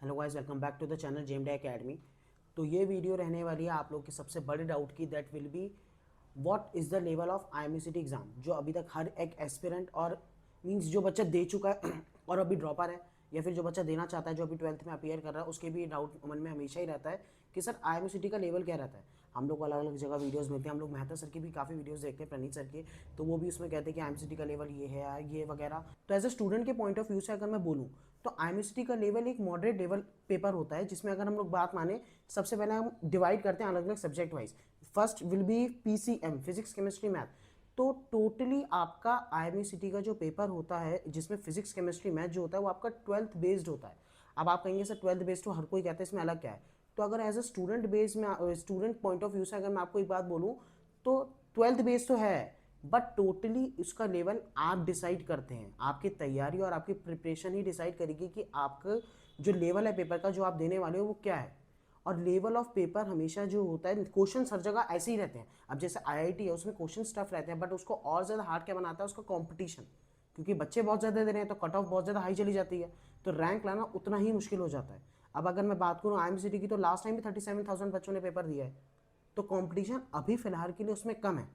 Hello guys, welcome back to the channel JMD academy. तो ये video रहने वाली है आप लोग की सबसे बड़े डाउट की, that will be what is the level of IMCT exam, जो अभी तक हर एक एस्पिरेंट और मींस जो बच्चा दे चुका है और अभी ड्रॉपर है, या फिर जो बच्चा देना चाहता है जो अभी 12th में अपीयर कर रहा है, उसके भी डाउट मन में हमेशा ही रहता है कि सर आईएमसीटी का लेवल क्या रहता है। हम लोग को अलग अलग जगह वीडियोस मिलते हैं, हम लोग मेहता सर की भी काफ़ी वीडियोस देखते हैं, प्रणीत सर के, तो वो भी उसमें कहते हैं कि आईएमसीटी का लेवल ये है ये वगैरह। तो एज अ स्टूडेंट के पॉइंट ऑफ व्यू से अगर मैं बोलूँ तो आईएमसीटी का लेवल एक मॉडरेट लेवल पेपर होता है, जिसमें अगर हम लोग बात माने, सबसे पहले हम डिवाइड करते हैं अलग अलग subject wise. First will be PCM, physics chemistry math. तो टोटली आपका आईएमसीटी का जो पेपर होता है, जिसमें फिजिक्स केमिस्ट्री मैथ जो होता है वो आपका 12th बेस्ड होता है। अब आप कहेंगे सर 12th बेस्ड तो हर कोई कहता है, इसमें अलग क्या है? तो अगर एज अ स्टूडेंट बेस में, स्टूडेंट पॉइंट ऑफ व्यू से अगर मैं आपको एक बात बोलूँ, तो 12th बेस तो है, बट टोटली इसका लेवल आप डिसाइड करते हैं। आपकी तैयारी और आपकी प्रिपरेशन ही डिसाइड करेगी कि आपका जो लेवल है पेपर का जो आप देने वाले हो वो क्या है। और लेवल ऑफ पेपर हमेशा जो होता है, क्वेश्चन हर जगह ऐसे ही रहते हैं। अब जैसे आईआईटी है, उसमें क्वेश्चन टफ रहते हैं, बट उसको और ज़्यादा हार्ड क्या बनाता है, उसका कॉम्पिटिशन, क्योंकि बच्चे बहुत ज़्यादा दे रहे हैं तो कट ऑफ बहुत ज़्यादा हाई चली जाती है, तो रैंक लाना उतना ही मुश्किल हो जाता है। अब अगर मैं बात करूँ आईएमसीटी की, तो लास्ट टाइम भी 37,000 बच्चों ने पेपर दिया है, तो कॉम्पिटिशन अभी फिलहाल के लिए उसमें कम है,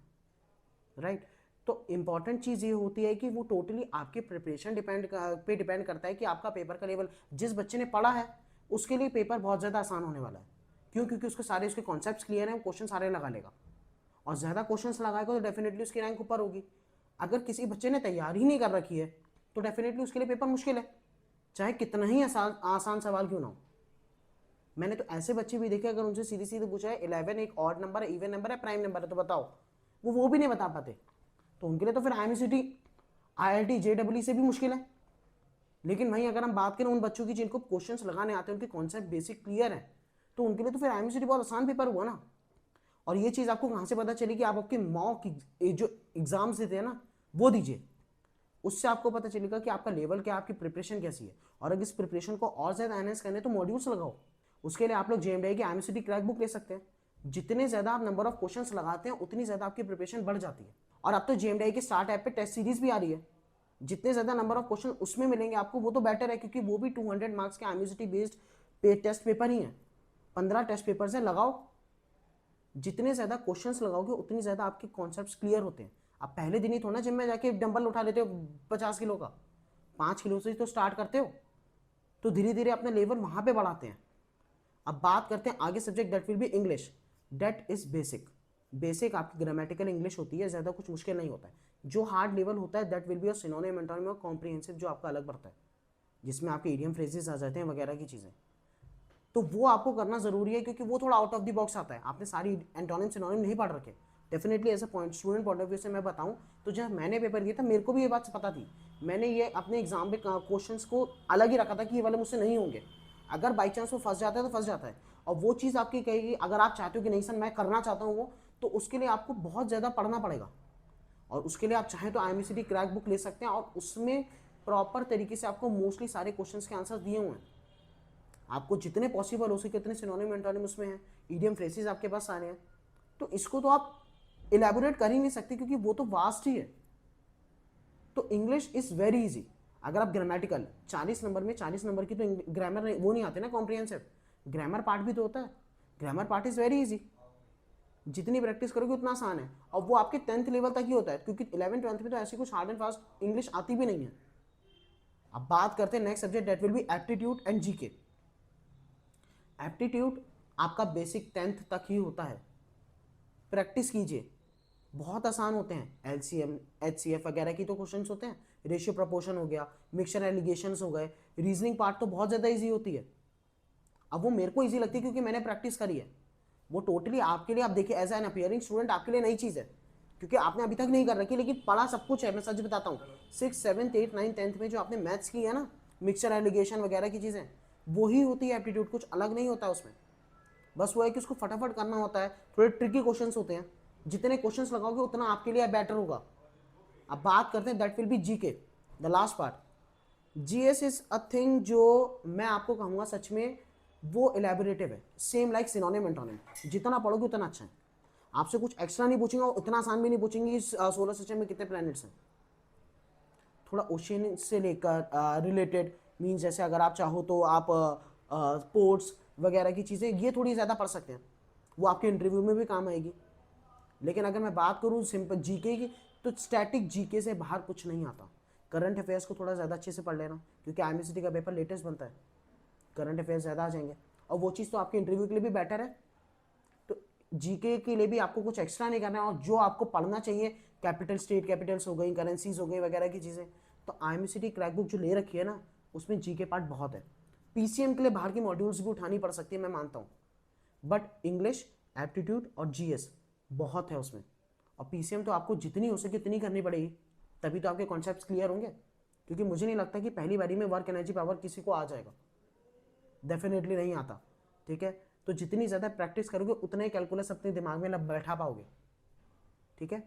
राइट। तो इंपॉर्टेंट चीज़ ये होती है कि वो टोटली आपके प्रिपरेशन डिपेंड करता है कि आपका पेपर का लेवल, जिस बच्चे ने पढ़ा है उसके लिए पेपर बहुत ज़्यादा आसान होने वाला है। क्यों? क्योंकि उसके सारे उसके कॉन्सेप्ट्स क्लियर हैं, क्वेश्चन सारे लगा लेगा, और ज़्यादा क्वेश्चंस लगाएगा तो डेफिनेटली उसकी रैंक ऊपर होगी। अगर किसी बच्चे ने तैयारी ही नहीं कर रखी है तो डेफिनेटली उसके लिए पेपर मुश्किल है, चाहे कितना ही आसान आसान सवाल क्यों ना हो। मैंने तो ऐसे बच्चे भी देखे, अगर उनसे सीधी सीधी पूछा है 11 एक ऑड नंबर है, इवन नंबर है, प्राइम नंबर है, तो बताओ, वो भी नहीं बता पाते। तो उनके लिए तो फिर आईएमसीटी आईआईटी जेडब्ल्यू से भी मुश्किल है। लेकिन वहीं अगर हम बात करें उन बच्चों की जिनको क्वेश्चंस लगाने आते हैं, उनके कॉन्सेप्ट बेसिक क्लियर है, तो उनके लिए तो फिर आईएमसीटी बहुत आसान पेपर हुआ ना। और ये चीज़ आपको कहाँ से पता चली कि आप आपके मॉक जो एग्जाम्स देते हैं ना वो दीजिए, उससे आपको पता चलेगा कि आपका लेवल क्या, आपकी प्रिपरेशन कैसी है। और अगर इस प्रिपरेशन को और ज़्यादा एनहेंस करने तो मॉड्यूल्स लगाओ। उसके लिए आप लोग जेएमडीआई की आईएमसीटी क्रैक बुक ले सकते हैं। जितने ज़्यादा आप नंबर ऑफ क्वेश्चंस लगाते हैं उतनी ज़्यादा आपकी प्रिपरेशन बढ़ जाती है। और अब तो जेएमडीआई के स्टार्ट ऐप पे टेस्ट सीरीज भी आ रही है, जितने ज़्यादा नंबर ऑफ क्वेश्चन उसमें मिलेंगे आपको वो तो बेटर है, क्योंकि वो भी 200 मार्क्स के आईएमसीटी बेस्ड टेस्ट पेपर ही हैं। 15 टेस्ट पेपर से लगाओ, जितने ज़्यादा क्वेश्चंस लगाओगे उतनी ज़्यादा आपके कॉन्सेप्ट्स क्लियर होते हैं। आप पहले दिन ही थोड़ा जिम में जाके डंबल उठा लेते हो 50 किलो का, 5 किलो से ही तो स्टार्ट करते हो, तो धीरे धीरे अपना लेवल वहाँ पे बढ़ाते हैं। अब बात करते हैं आगे subject, that will B English. That is basic. Basic आपकी ग्रामेटिकल इंग्लिश होती है, ज़्यादा कुछ मुश्किल नहीं होता है। जो हार्ड लेवल होता है दैट विल बी और सिनोनिम एंटोनिम और कॉम्प्रिहेंसिव, जो आपका अलग बढ़ता है, जिसमें आपके इडियम फ्रेजेस आ जाते हैं वगैरह की चीज़ें। तो वो आपको करना जरूरी है, क्योंकि वो थोड़ा आउट ऑफ द बॉक्स आता है, आपने सारी एंटोनिम सिनोनिम नहीं पढ़ रखे। Definitely as a point student point of view से मैं बताऊं, तो जब मैंने पेपर दिया था मेरे को भी ये बात पता थी। मैंने ये अपने एग्जाम में क्वेश्चंस को अलग ही रखा था कि ये वाले मुझसे नहीं होंगे। अगर बाई चांस वो फंस जाता है तो फंस जाता है, और वो चीज़ आपकी कहेगी, अगर आप चाहते हो कि नहीं सर मैं करना चाहता हूँ वो, तो उसके लिए आपको बहुत ज़्यादा पढ़ना पड़ेगा। और उसके लिए आप चाहें तो आईएमसीटी क्रैक बुक ले सकते हैं, और उसमें प्रॉपर तरीके से आपको मोस्टली सारे क्वेश्चंस के आंसर दिए हुए हैं। आपको जितने पॉसिबल हो सके उतने सिनोनिम एंटोनिम उसमें हैं, ईडियम फ्रेसेस आपके पास सारे हैं। तो इसको तो आप इलेबोरेट कर ही नहीं सकते, क्योंकि वो तो वास्ट ही है। तो इंग्लिश इज़ वेरी इजी। अगर आप ग्रामेटिकल 40 नंबर में 40 नंबर की तो ग्रामर वो नहीं आते ना कॉम्प्रिहेंसिव, ग्रामर पार्ट भी तो होता है। Grammar part is very easy, जितनी प्रैक्टिस करोगे उतना आसान है, और वो आपके 10th लेवल तक ही होता है, क्योंकि 11th 12th में तो ऐसी कुछ हार्ड एंड फास्ट इंग्लिश आती भी नहीं है। अब बात करते हैं next subject, that will B aptitude and GK. Aptitude आपका बेसिक 10th तक ही होता है, प्रैक्टिस कीजिए, बहुत आसान होते हैं। एलसीएम एचसीएफ वगैरह की तो क्वेश्चंस होते हैं, रेशियो प्रोपोर्शन हो गया, मिक्सचर एलिगेशंस हो गए, रीजनिंग पार्ट तो बहुत ज़्यादा इजी होती है। अब वो मेरे को इजी लगती है क्योंकि मैंने प्रैक्टिस करी है। वो टोटली आपके लिए, आप देखिए एज एन अपियरिंग स्टूडेंट आपके लिए नई चीज़ है, क्योंकि आपने अभी तक नहीं कर रखी, लेकिन पढ़ा सब कुछ है। मैं सच बताता हूँ, 6th 7th 8th 9th 10th में जो आपने मैथ्स की है ना, मिक्सचर एलिगेशन वगैरह की चीज़ें, वही होती है एप्टीट्यूड, कुछ अलग नहीं होता उसमें। बस वो है कि उसको फटाफट करना होता है, थोड़े ट्रिकी क्वेश्चंस होते हैं, जितने क्वेश्चंस लगाओगे उतना आपके लिए बेटर होगा। अब बात करते हैं that will B GK, the last part. GS is a thing जो मैं आपको कहूँगा सच में वो इलेबोरेटिव है, सेम लाइक सिनोनिम एंटोनिम। जितना पढ़ोगे उतना अच्छा है। आपसे कुछ एक्स्ट्रा नहीं पूछेंगे, और उतना आसान भी नहीं पूछेंगे कि सोलर सिस्टम में कितने प्लैनेट्स हैं। थोड़ा ओशियन से लेकर रिलेटेड मीन्स, जैसे अगर आप चाहो तो आप स्पोर्ट्स वगैरह की चीज़ें, ये थोड़ी ज़्यादा पढ़ सकते हैं, वो आपके इंटरव्यू में भी काम आएगी। लेकिन अगर मैं बात करूँ सिंपल जीके की, तो स्टैटिक जीके से बाहर कुछ नहीं आता। करंट अफेयर्स को थोड़ा ज़्यादा अच्छे से पढ़ लेना, क्योंकि आईएमसीटी का पेपर लेटेस्ट बनता है, करंट अफेयर्स ज़्यादा आ जाएंगे, और वो चीज़ तो आपके इंटरव्यू के लिए भी बेटर है। तो जीके के लिए भी आपको कुछ एक्स्ट्रा नहीं करना है, और जो आपको पढ़ना चाहिए, कैपिटल स्टेट कैपिटल्स हो गई, करेंसीज हो गई वगैरह की चीज़ें, तो आईएमसीटी क्रैक बुक जो ले रखी है ना, उसमें जीके पार्ट बहुत है। पीसीएम के लिए बाहर की मॉड्यूल्स भी उठानी पड़ सकती है, मैं मानता हूँ, बट इंग्लिश, एप्टीट्यूड और जीएस बहुत है उसमें, और पीसीएम तो आपको जितनी हो सके उतनी करनी पड़ेगी, तभी तो आपके कॉन्सेप्ट्स क्लियर होंगे। क्योंकि मुझे नहीं लगता कि पहली बारी में वर्क एनर्जी पावर किसी को आ जाएगा, डेफिनेटली नहीं आता। ठीक है, तो जितनी ज़्यादा प्रैक्टिस करोगे उतना ही कैलकुलस अपने दिमाग में बैठा पाओगे। ठीक है,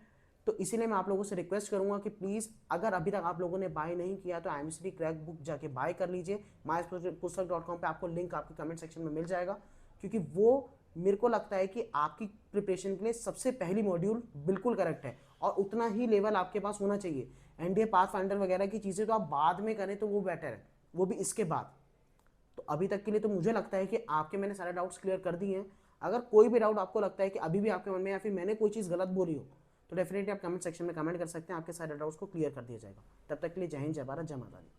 तो इसीलिए मैं आप लोगों से रिक्वेस्ट करूंगा कि प्लीज़, अगर अभी तक आप लोगों ने बाय नहीं किया तो आईएमसीटी क्रैक बुक जाके बाय कर लीजिए। mypuस्तक.com पे आपको लिंक आपके कमेंट सेक्शन में मिल जाएगा, क्योंकि वो मेरे को लगता है कि आपकी प्रिपरेशन के लिए सबसे पहली मॉड्यूल बिल्कुल करेक्ट है, और उतना ही लेवल आपके पास होना चाहिए। एनडीए पाथ फाइंडर वगैरह की चीज़ें तो आप बाद में करें तो वो बेटर है, वो भी इसके बाद। तो अभी तक के लिए तो मुझे लगता है कि आपके मैंने सारे डाउट्स क्लियर कर दिए हैं। अगर कोई भी डाउट आपको लगता है कि अभी भी आपके मन में, या फिर मैंने कोई चीज़ गलत बोली हो, तो डेफिनेटली आप कमेंट सेक्शन में कमेंट कर सकते हैं, आपके सारे डाउट्स को क्लियर कर दिया जाएगा। तब तक के लिए जय हिंद, जय भारत, जय माता दी।